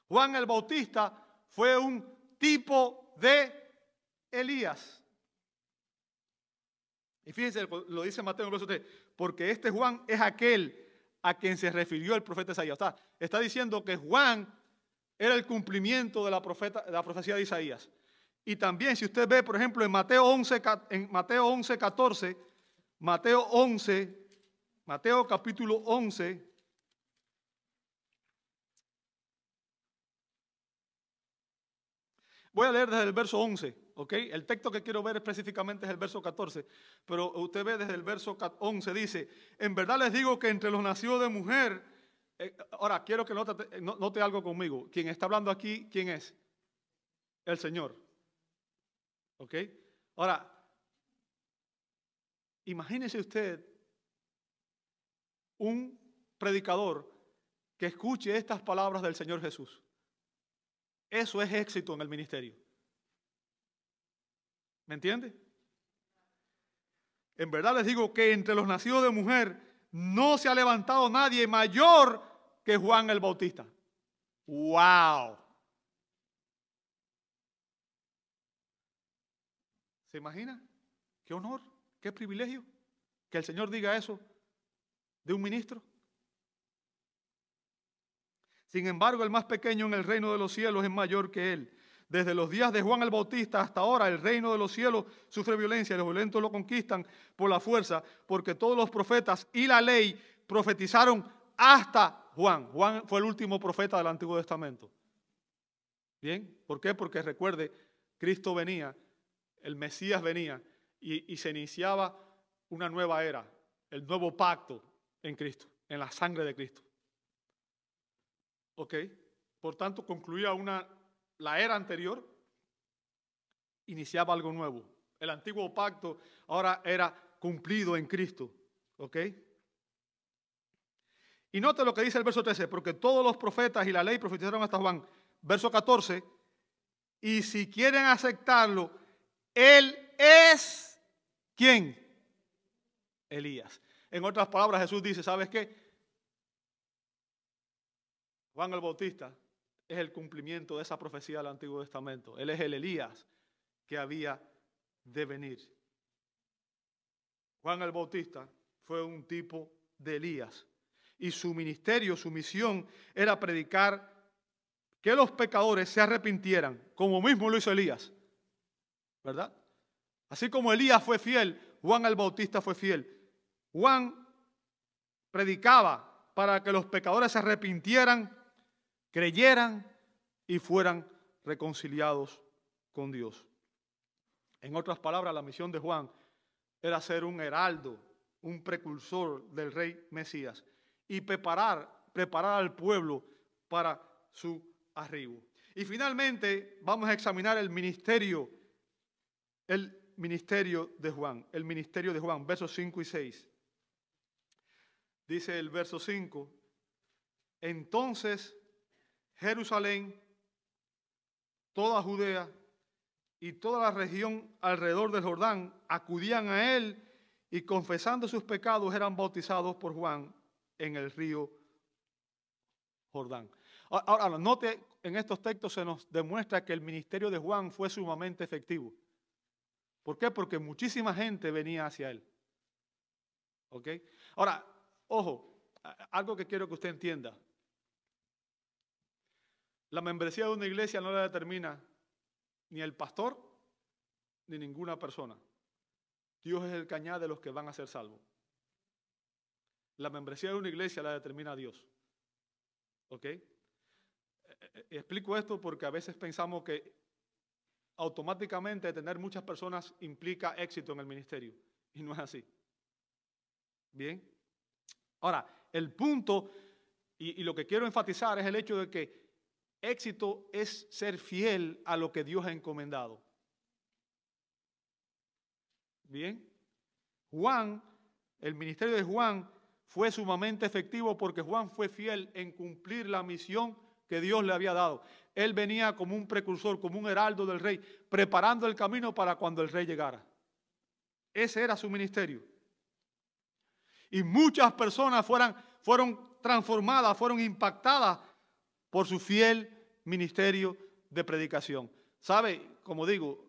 Juan el Bautista fue un tipo de Elías. Y fíjense, lo dice Mateo en el verso 3, porque este Juan es aquel a quien se refirió el profeta Isaías. O sea, está diciendo que Juan era el cumplimiento de la profecía de Isaías. Y también, si usted ve, por ejemplo, en Mateo 11, 14, Mateo capítulo 11, voy a leer desde el verso 11, ¿ok? El texto que quiero ver específicamente es el verso 14, pero usted ve desde el verso 11, dice, en verdad les digo que entre los nacidos de mujer, ahora quiero que note algo conmigo, quien está hablando aquí, ¿quién es? El Señor, ¿ok? Ahora, imagínese usted un predicador que escuche estas palabras del Señor Jesús. Eso es éxito en el ministerio. ¿Me entiende? En verdad les digo que entre los nacidos de mujer no se ha levantado nadie mayor que Juan el Bautista. ¡Wow! ¿Se imagina? ¡Qué honor! ¡Qué privilegio! Que el Señor diga eso de un ministro. Sin embargo, el más pequeño en el reino de los cielos es mayor que él. Desde los días de Juan el Bautista hasta ahora, el reino de los cielos sufre violencia y los violentos lo conquistan por la fuerza, porque todos los profetas y la ley profetizaron hasta Juan. Juan fue el último profeta del Antiguo Testamento. ¿Bien? ¿Por qué? Porque recuerde, Cristo venía, el Mesías venía y se iniciaba una nueva era, el nuevo pacto en Cristo, en la sangre de Cristo. ¿Ok? Por tanto, concluía la era anterior, iniciaba algo nuevo. El antiguo pacto ahora era cumplido en Cristo. ¿Ok? Y note lo que dice el verso 13, porque todos los profetas y la ley profetizaron hasta Juan. Verso 14, y si quieren aceptarlo, él es, ¿quién? Elías. En otras palabras, Jesús dice, ¿sabes qué? Juan el Bautista es el cumplimiento de esa profecía del Antiguo Testamento. Él es el Elías que había de venir. Juan el Bautista fue un tipo de Elías. Y su ministerio, su misión era predicar que los pecadores se arrepintieran, como mismo lo hizo Elías. ¿Verdad? Así como Elías fue fiel, Juan el Bautista fue fiel. Juan predicaba para que los pecadores se arrepintieran, creyeran y fueran reconciliados con Dios. En otras palabras, la misión de Juan era ser un heraldo, un precursor del rey Mesías y preparar al pueblo para su arribo. Y finalmente vamos a examinar el ministerio de Juan, versos 5 y 6. Dice el verso 5, entonces Jerusalén, toda Judea y toda la región alrededor del Jordán acudían a él y confesando sus pecados eran bautizados por Juan en el río Jordán. Ahora, note, en estos textos se nos demuestra que el ministerio de Juan fue sumamente efectivo. ¿Por qué? Porque muchísima gente venía hacia él. ¿Ok? Ahora, ojo, algo que quiero que usted entienda. La membresía de una iglesia no la determina ni el pastor ni ninguna persona. Dios es el que añade los que van a ser salvos. La membresía de una iglesia la determina Dios. ¿Ok? Explico esto porque a veces pensamos que automáticamente tener muchas personas implica éxito en el ministerio. Y no es así. Bien. Ahora, el punto y lo que quiero enfatizar es el hecho de que éxito es ser fiel a lo que Dios ha encomendado. Bien. Juan, el ministerio de Juan fue sumamente efectivo porque Juan fue fiel en cumplir la misión que Dios le había dado. Él venía como un precursor, como un heraldo del rey, preparando el camino para cuando el rey llegara. Ese era su ministerio. Y muchas personas fueron transformadas, fueron impactadas por su fiel ministerio de predicación. ¿Sabe? Como digo,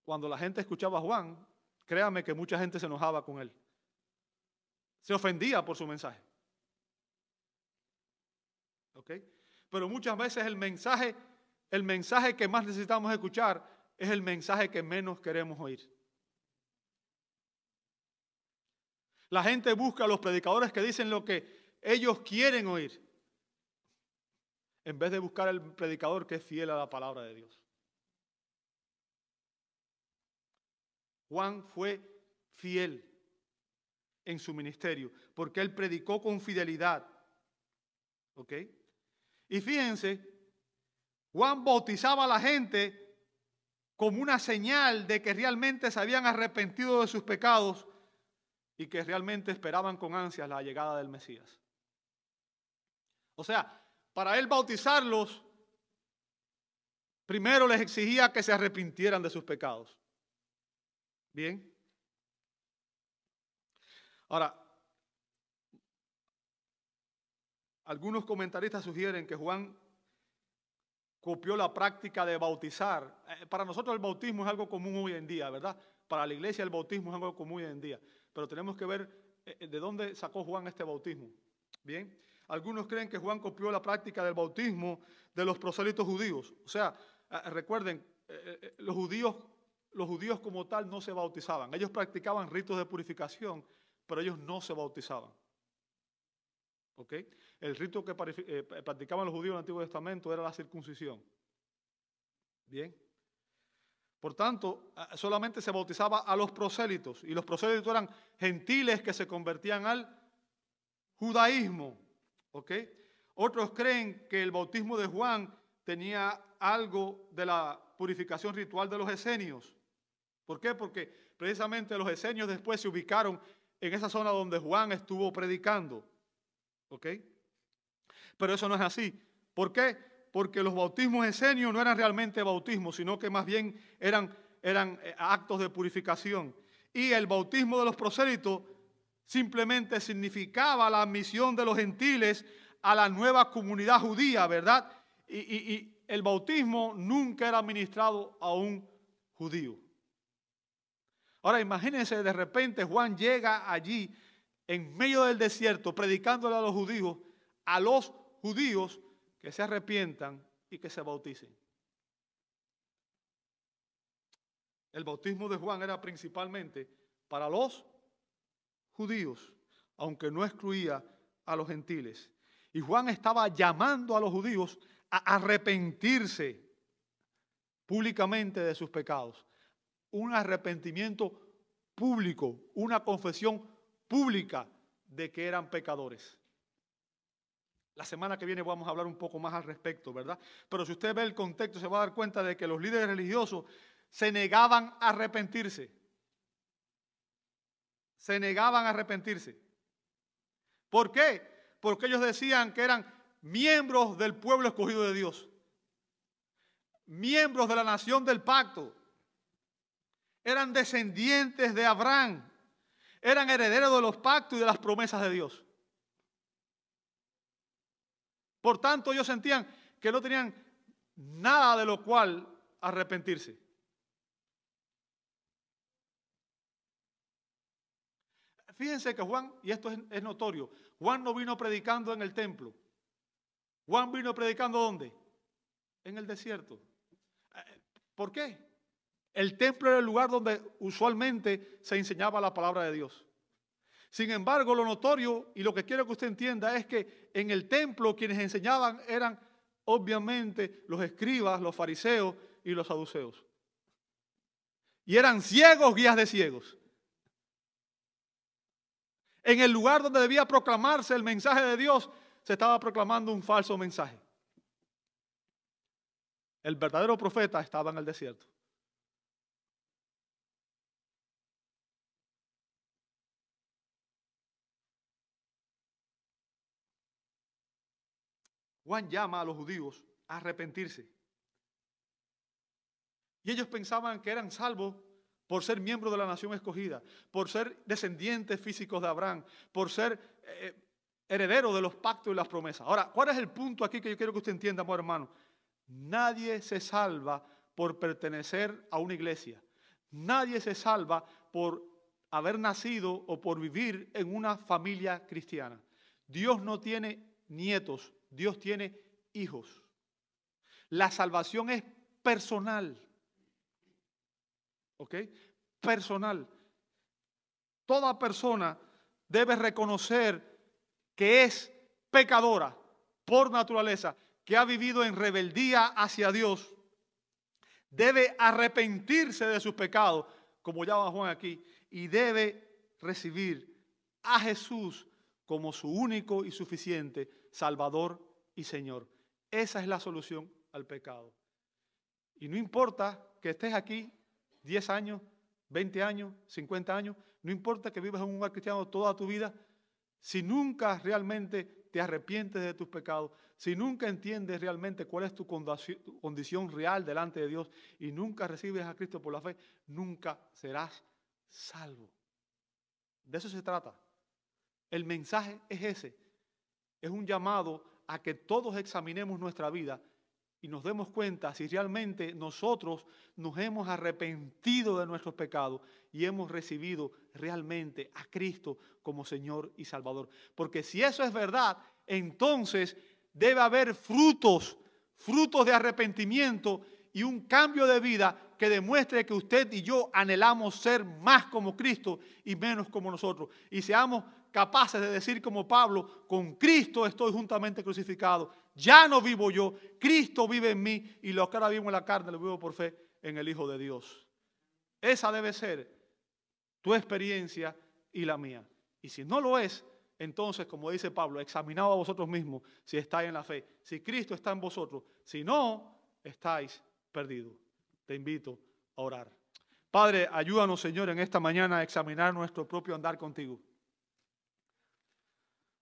cuando la gente escuchaba a Juan, créame que mucha gente se enojaba con él. Se ofendía por su mensaje. ¿Ok? Pero muchas veces el mensaje que más necesitamos escuchar es el mensaje que menos queremos oír. La gente busca a los predicadores que dicen lo que ellos quieren oír, en vez de buscar al predicador que es fiel a la palabra de Dios. Juan fue fiel en su ministerio, porque él predicó con fidelidad. ¿Ok? Y fíjense, Juan bautizaba a la gente como una señal de que realmente se habían arrepentido de sus pecados y que realmente esperaban con ansias la llegada del Mesías. O sea, para él bautizarlos, primero les exigía que se arrepintieran de sus pecados. Bien. Ahora, algunos comentaristas sugieren que Juan copió la práctica de bautizar. Para nosotros el bautismo es algo común hoy en día, ¿verdad? Para la iglesia el bautismo es algo común hoy en día. Pero tenemos que ver de dónde sacó Juan este bautismo. Bien. Algunos creen que Juan copió la práctica del bautismo de los prosélitos judíos. O sea, recuerden, los judíos como tal no se bautizaban. Ellos practicaban ritos de purificación, pero ellos no se bautizaban. ¿Ok? El rito que practicaban los judíos en el Antiguo Testamento era la circuncisión. Bien. Por tanto, solamente se bautizaba a los prosélitos. Y los prosélitos eran gentiles que se convertían al judaísmo. ¿Ok? Otros creen que el bautismo de Juan tenía algo de la purificación ritual de los esenios. ¿Por qué? Porque precisamente los esenios después se ubicaron en esa zona donde Juan estuvo predicando. ¿Ok? Pero eso no es así. ¿Por qué? Porque los bautismos esenios no eran realmente bautismos, sino que más bien eran actos de purificación. Y el bautismo de los prosélitos simplemente significaba la admisión de los gentiles a la nueva comunidad judía, ¿verdad? Y el bautismo nunca era administrado a un judío. Ahora imagínense, de repente Juan llega allí en medio del desierto predicándole a los judíos que se arrepientan y que se bauticen. El bautismo de Juan era principalmente para los judíos, aunque no excluía a los gentiles. Y Juan estaba llamando a los judíos a arrepentirse públicamente de sus pecados. Un arrepentimiento público, una confesión pública de que eran pecadores. La semana que viene vamos a hablar un poco más al respecto, ¿verdad? Pero si usted ve el contexto se va a dar cuenta de que los líderes religiosos se negaban a arrepentirse. Se negaban a arrepentirse. ¿Por qué? Porque ellos decían que eran miembros del pueblo escogido de Dios. Miembros de la nación del pacto. Eran descendientes de Abraham. Eran herederos de los pactos y de las promesas de Dios. Por tanto, ellos sentían que no tenían nada de lo cual arrepentirse. Fíjense que Juan, y esto es notorio, Juan no vino predicando en el templo. Juan vino predicando ¿dónde? En el desierto. ¿Por qué? El templo era el lugar donde usualmente se enseñaba la palabra de Dios. Sin embargo, lo notorio y lo que quiero que usted entienda es que en el templo quienes enseñaban eran obviamente los escribas, los fariseos y los saduceos. Y eran ciegos, guías de ciegos. En el lugar donde debía proclamarse el mensaje de Dios, se estaba proclamando un falso mensaje. El verdadero profeta estaba en el desierto. Juan llama a los judíos a arrepentirse. Y ellos pensaban que eran salvos por ser miembros de la nación escogida, por ser descendientes físicos de Abraham, por ser herederos de los pactos y las promesas. Ahora, ¿cuál es el punto aquí que yo quiero que usted entienda, amor hermano? Nadie se salva por pertenecer a una iglesia. Nadie se salva por haber nacido o por vivir en una familia cristiana. Dios no tiene nietos, Dios tiene hijos. La salvación es personal. ¿Ok? Personal. Toda persona debe reconocer que es pecadora por naturaleza, que ha vivido en rebeldía hacia Dios. Debe arrepentirse de sus pecados, como ya va Juan aquí, y debe recibir a Jesús como su único y suficiente Salvador y Señor. Esa es la solución al pecado. Y no importa que estés aquí 10 años, 20 años, 50 años, no importa que vivas en un lugar cristiano toda tu vida, si nunca realmente te arrepientes de tus pecados, si nunca entiendes realmente cuál es tu condición real delante de Dios y nunca recibes a Cristo por la fe, nunca serás salvo. De eso se trata. El mensaje es ese. Es un llamado a que todos examinemos nuestra vida y nos demos cuenta si realmente nosotros nos hemos arrepentido de nuestros pecados y hemos recibido realmente a Cristo como Señor y Salvador. Porque si eso es verdad, entonces debe haber frutos de arrepentimiento y un cambio de vida que demuestre que usted y yo anhelamos ser más como Cristo y menos como nosotros. Y seamos capaces de decir como Pablo, con Cristo estoy juntamente crucificado. Ya no vivo yo, Cristo vive en mí y lo que ahora vivo en la carne lo vivo por fe en el Hijo de Dios. Esa debe ser tu experiencia y la mía. Y si no lo es, entonces, como dice Pablo, examinaos a vosotros mismos si estáis en la fe, si Cristo está en vosotros. Si no, estáis perdidos. Te invito a orar. Padre, ayúdanos, Señor, en esta mañana a examinar nuestro propio andar contigo.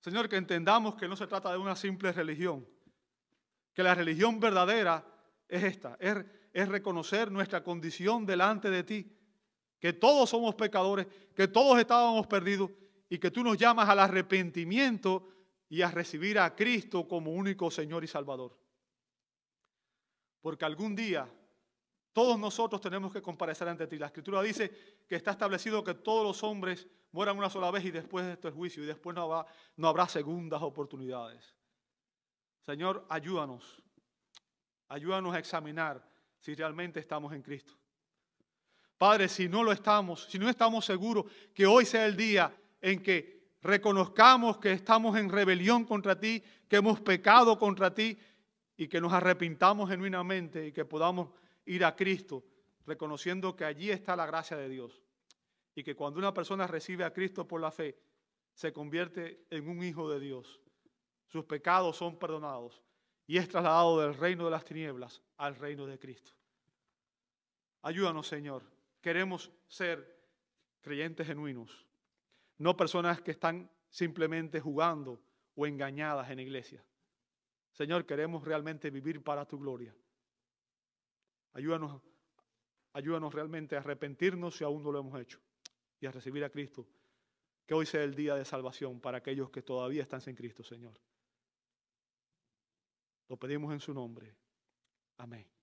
Señor, que entendamos que no se trata de una simple religión, que la religión verdadera es esta, es reconocer nuestra condición delante de ti, que todos somos pecadores, que todos estábamos perdidos y que tú nos llamas al arrepentimiento y a recibir a Cristo como único Señor y Salvador. Porque algún día todos nosotros tenemos que comparecer ante ti. La Escritura dice que está establecido que todos los hombres mueran una sola vez y después de esto el juicio y después no habrá segundas oportunidades. Señor, ayúdanos a examinar si realmente estamos en Cristo. Padre, si no lo estamos, si no estamos seguros, que hoy sea el día en que reconozcamos que estamos en rebelión contra ti, que hemos pecado contra ti y que nos arrepintamos genuinamente y que podamos ir a Cristo, reconociendo que allí está la gracia de Dios y que cuando una persona recibe a Cristo por la fe, se convierte en un hijo de Dios. Sus pecados son perdonados y es trasladado del reino de las tinieblas al reino de Cristo. Ayúdanos, Señor. Queremos ser creyentes genuinos, no personas que están simplemente jugando o engañadas en la iglesia. Señor, queremos realmente vivir para tu gloria. Ayúdanos realmente a arrepentirnos si aún no lo hemos hecho y a recibir a Cristo. Que hoy sea el día de salvación para aquellos que todavía están sin Cristo, Señor. Lo pedimos en su nombre. Amén.